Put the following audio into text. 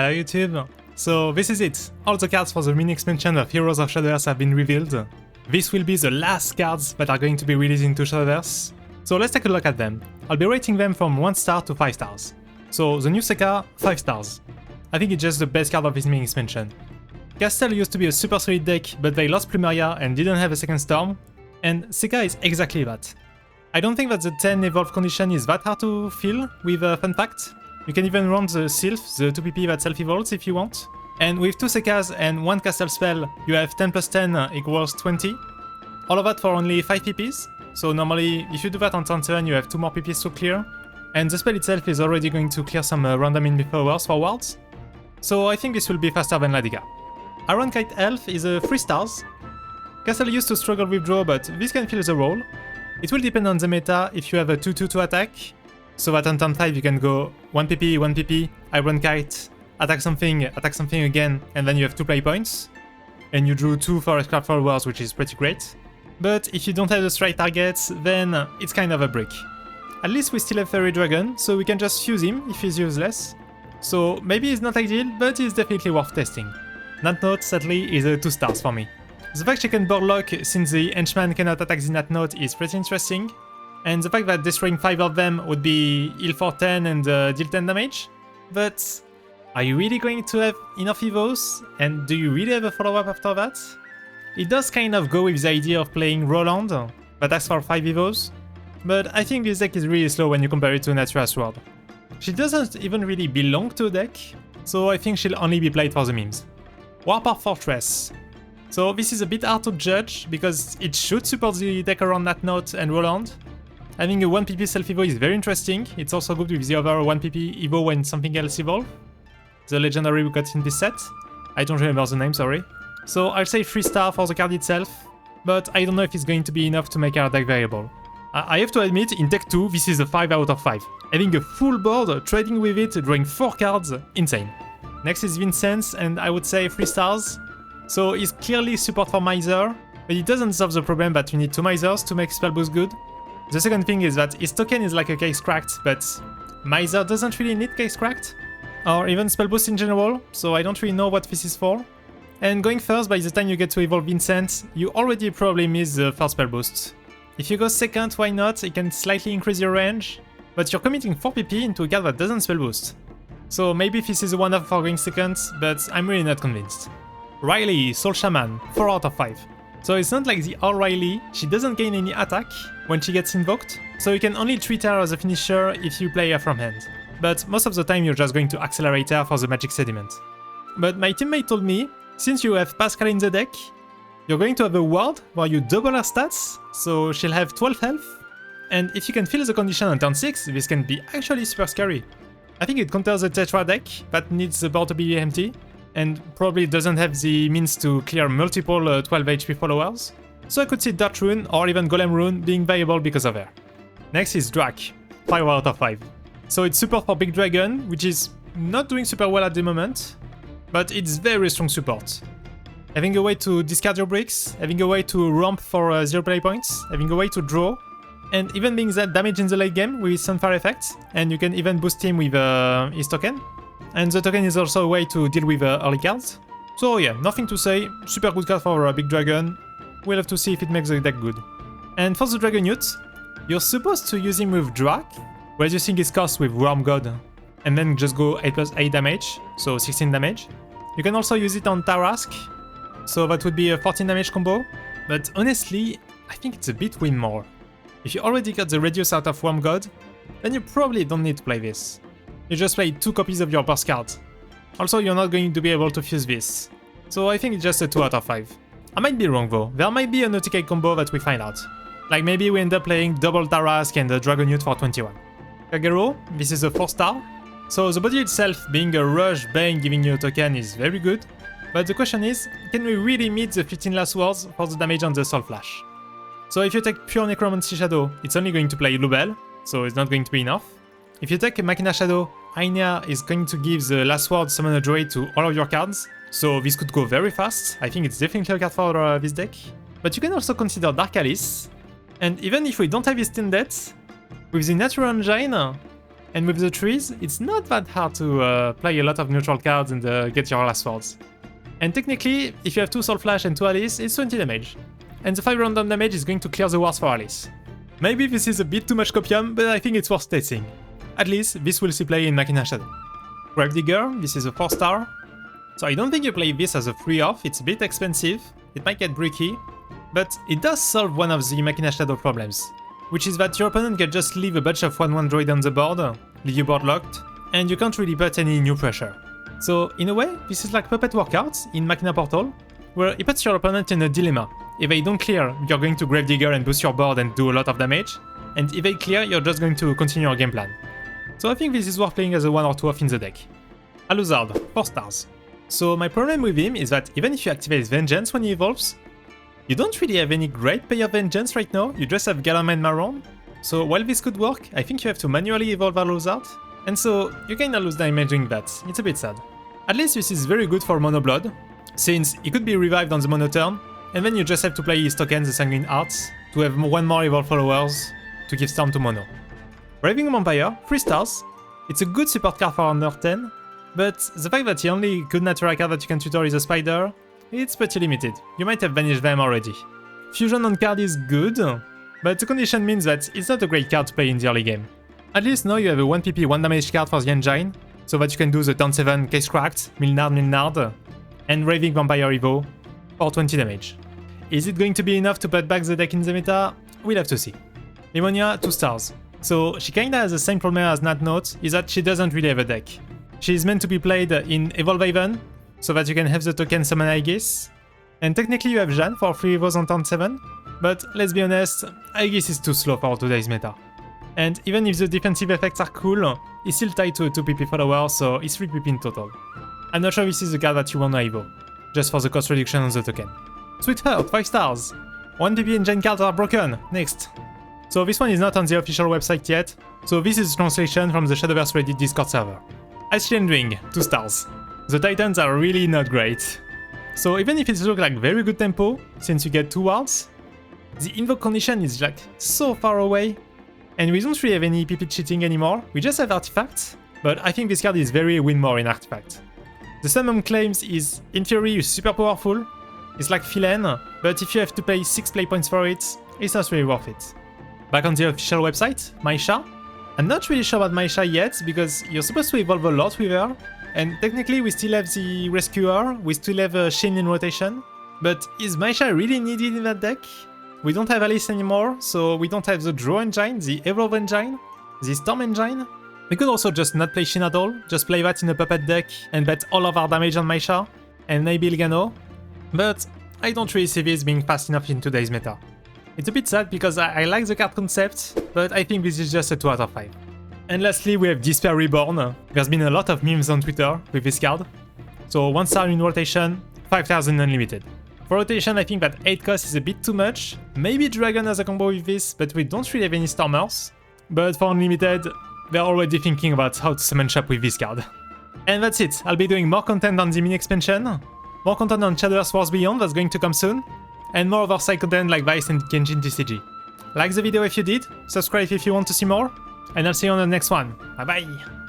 Hello YouTube! So this is it. All the cards for the mini expansion of Heroes of Shadowverse have been revealed. This will be the last cards that are going to be released into Shadowverse. So let's take a look at them. I'll be rating them from 1 star to 5 stars. So the new Sekka, 5 stars. I think it's just the best card of this mini expansion. Castle used to be a super solid deck, but they lost Plumeria and didn't have a second Storm. And Sekka is exactly that. I don't think that the 10 evolve condition is that hard to fill with a fun fact. You can even run the Sylph, the 2PP that self-evolves if you want. And with 2 Sekkas and 1 Castle spell, you have 10 plus 10 equals 20. All of that for only 5 PPs. So normally, if you do that on turn 7, you have 2 more PPs to clear. And the spell itself is already going to clear some random inbuff powers forwards. So I think this will be faster than Ladika. Iron Kite Elf is a 3 stars. Castle used to struggle with draw, but this can fill the role. It will depend on the meta if you have a 2-2 to attack. So that on turn 5 you can go 1 PP, Iron Kite, attack something again, and then you have 2 play points. And you drew 2 Forest Craft followers, which is pretty great. But if you don't have the strike targets, then it's kind of a brick. At least we still have Fairy Dragon, so we can just fuse him if he's useless. So maybe he's not ideal, but he's definitely worth testing. Nat Note, sadly, is a 2 stars for me. The fact she can board lock since the henchman cannot attack the Nat Note is pretty interesting. And the fact that destroying 5 of them would be heal for 10 and deal 10 damage. But are you really going to have enough evos? And do you really have a follow-up after that? It does kind of go with the idea of playing Roland, that asks for 5 evos. But I think this deck is really slow when you compare it to Natural Sword. She doesn't even really belong to a deck, so I think she'll only be played for the memes. Warpath Fortress. So this is a bit hard to judge, because it should support the deck around Nat Note and Roland. Having a 1PP self-evo is very interesting. It's also good with the other 1PP evo when something else evolves. The legendary we got in this set. I don't remember the name, sorry. So I'll say 3 star for the card itself, but I don't know if it's going to be enough to make our deck variable. I have to admit, in deck 2, this is a 5 out of 5. Having a full board, trading with it, drawing 4 cards, insane. Next is Vincent's, and I would say 3 stars. So he's clearly support for Miser, but it doesn't solve the problem that you need 2 Misers to make spell boost good. The second thing is that his token is like a Case Cracked, but Miser doesn't really need Case Cracked, or even spell boost in general, so I don't really know what this is for. And going first, by the time you get to evolve Vincent, you already probably miss the first spell boost. If you go second, why not? It can slightly increase your range, but you're committing 4 PP into a card that doesn't spell boost. So maybe this is a one-off for going second, but I'm really not convinced. Riley, Soul Shaman, 4 out of 5. So it's not like the old Riley, she doesn't gain any attack when she gets invoked, so you can only treat her as a finisher if you play her from hand. But most of the time you're just going to accelerate her for the magic sediment. But my teammate told me, since you have Pascal in the deck, you're going to have a ward where you double her stats, so she'll have 12 health. And if you can fill the condition on turn 6, this can be actually super scary. I think it counters a Tetra deck that needs the board to be empty, and probably doesn't have the means to clear multiple 12 HP followers. So I could see Dart Rune or even Golem Rune being viable because of her. Next is Drak, 5 out of 5. So it's support for Big Dragon, which is not doing super well at the moment, but it's very strong support. Having a way to discard your bricks, having a way to ramp for 0 play points, having a way to draw, and even being that damage in the late game with Sunfire effect, and you can even boost him with his token. And the token is also a way to deal with early cards. So yeah, nothing to say, super good card for Big Dragon. We'll have to see if it makes the deck good. And for the Dragon Youth, you're supposed to use him with Drak, reducing his cost with Worm God, and then just go 8 plus 8 damage, so 16 damage. You can also use it on Tarask, so that would be a 14 damage combo, but honestly, I think it's a bit win more. If you already got the reduce out of Worm God, then you probably don't need to play this. You just play 2 copies of your burst card. Also, you're not going to be able to fuse this, so I think it's just a 2 out of 5. I might be wrong though, there might be an OTK combo that we find out. Like maybe we end up playing double Tarask and the Dragon Youth for 21. Kagero, this is a 4 star. So the body itself, being a rush bang giving you a token, is very good. But the question is, can we really meet the 15 last words for the damage on the Soul Flash? So if you take pure Necromancy Shadow, it's only going to play Lubel, so it's not going to be enough. If you take Machina Shadow, Ainea is going to give the last word Summon a Druid to all of your cards, so this could go very fast. I think it's definitely a card for this deck. But you can also consider Dark Alice, and even if we don't have his 10 deaths, with the Natural Engine, And with the trees, it's not that hard to play a lot of neutral cards and get your last swords. And technically, if you have 2 Soul Flash and 2 Alice, it's 20 damage. And the 5 random damage is going to clear the wards for Alice. Maybe this is a bit too much copium, but I think it's worth testing. At least, this will see play in Machina Shadow. Gravedigger, this is a 4-star. So I don't think you play this as a free off, it's a bit expensive, it might get bricky, but it does solve one of the Machina Shadow problems, which is that your opponent can just leave a bunch of 1/1 droid on the board, leave your board locked, and you can't really put any new pressure. So in a way, this is like Puppet Workouts in Machina Portal, where it puts your opponent in a dilemma. If they don't clear, you're going to Gravedigger and boost your board and do a lot of damage, and if they clear, you're just going to continue your game plan. So I think this is worth playing as a 1 or 2 off in the deck. Alucard, 4 stars. So my problem with him is that even if you activate Vengeance when he evolves, you don't really have any great play of Vengeance right now, you just have Galama and Maron. So while this could work, I think you have to manually evolve Alucard, and so you kinda lose damage doing that, it's a bit sad. At least this is very good for Mono Blood, since he could be revived on the Mono turn, and then you just have to play his token, the Sanguine Hearts, to have 1 more Evolve Followers to give Storm to Mono. Raving Vampire, 3 stars. It's a good support card for under 10, but the fact that the only good natural card that you can tutor is a Spider, it's pretty limited. You might have banished them already. Fusion on card is good, but the condition means that it's not a great card to play in the early game. At least now you have a 1 PP 1 damage card for the engine, so that you can do the turn 7 Case Cracked, Milnard, and Raving Vampire Evo for 20 damage. Is it going to be enough to put back the deck in the meta? We'll have to see. Lemonia, 2 stars. So she kinda has the same problem as Nat Note, is that she doesn't really have a deck. She is meant to be played in Evolve Haven, so that you can have the token summon Aegis. And technically you have Jan for 3 Evos on turn 7, but let's be honest, Aegis is too slow for today's meta. And even if the defensive effects are cool, it's still tied to a 2 PP follower, so it's 3 PP in total. I'm not sure this is the card that you want to Evo, just for the cost reduction on the token. Sweetheart, 5 stars. 1 PP engine cards are broken. Next. So this one is not on the official website yet, so this is a translation from the Shadowverse Reddit Discord server. Ashley Ring, 2 stars. The Titans are really not great. So even if it looks like very good tempo, since you get 2 wards, the invoke condition is like so far away, and we don't really have any PP cheating anymore, we just have artifacts, but I think this card is very win more in artifact. The summon claims is, in theory, super powerful, it's like Philen, but if you have to pay 6 play points for it, it's not really worth it. Back on the official website, Maisha. I'm not really sure about Maisha yet, because you're supposed to evolve a lot with her, and technically we still have the Rescuer, we still have Shin in rotation, but is Maisha really needed in that deck? We don't have Alice anymore, so we don't have the Draw Engine, the Evolve Engine, the Storm Engine. We could also just not play Shin at all, just play that in a Puppet deck and bet all of our damage on Maisha, and maybe Ilgano, but I don't really see this being fast enough in today's meta. It's a bit sad because I like the card concept, but I think this is just a 2 out of 5. And lastly, we have Despair Reborn. There's been a lot of memes on Twitter with this card. So 1 star in rotation, 5000 unlimited. For rotation, I think that 8 cost is a bit too much. Maybe Dragon has a combo with this, but we don't really have any Stormers. But for unlimited, they're already thinking about how to summon shop with this card. And that's it. I'll be doing more content on the mini expansion, more content on Shadowverse Wars Beyond that's going to come soon, and more of our side content like Vice and Genshin TCG. Like the video if you did, subscribe if you want to see more, and I'll see you on the next one. Bye bye!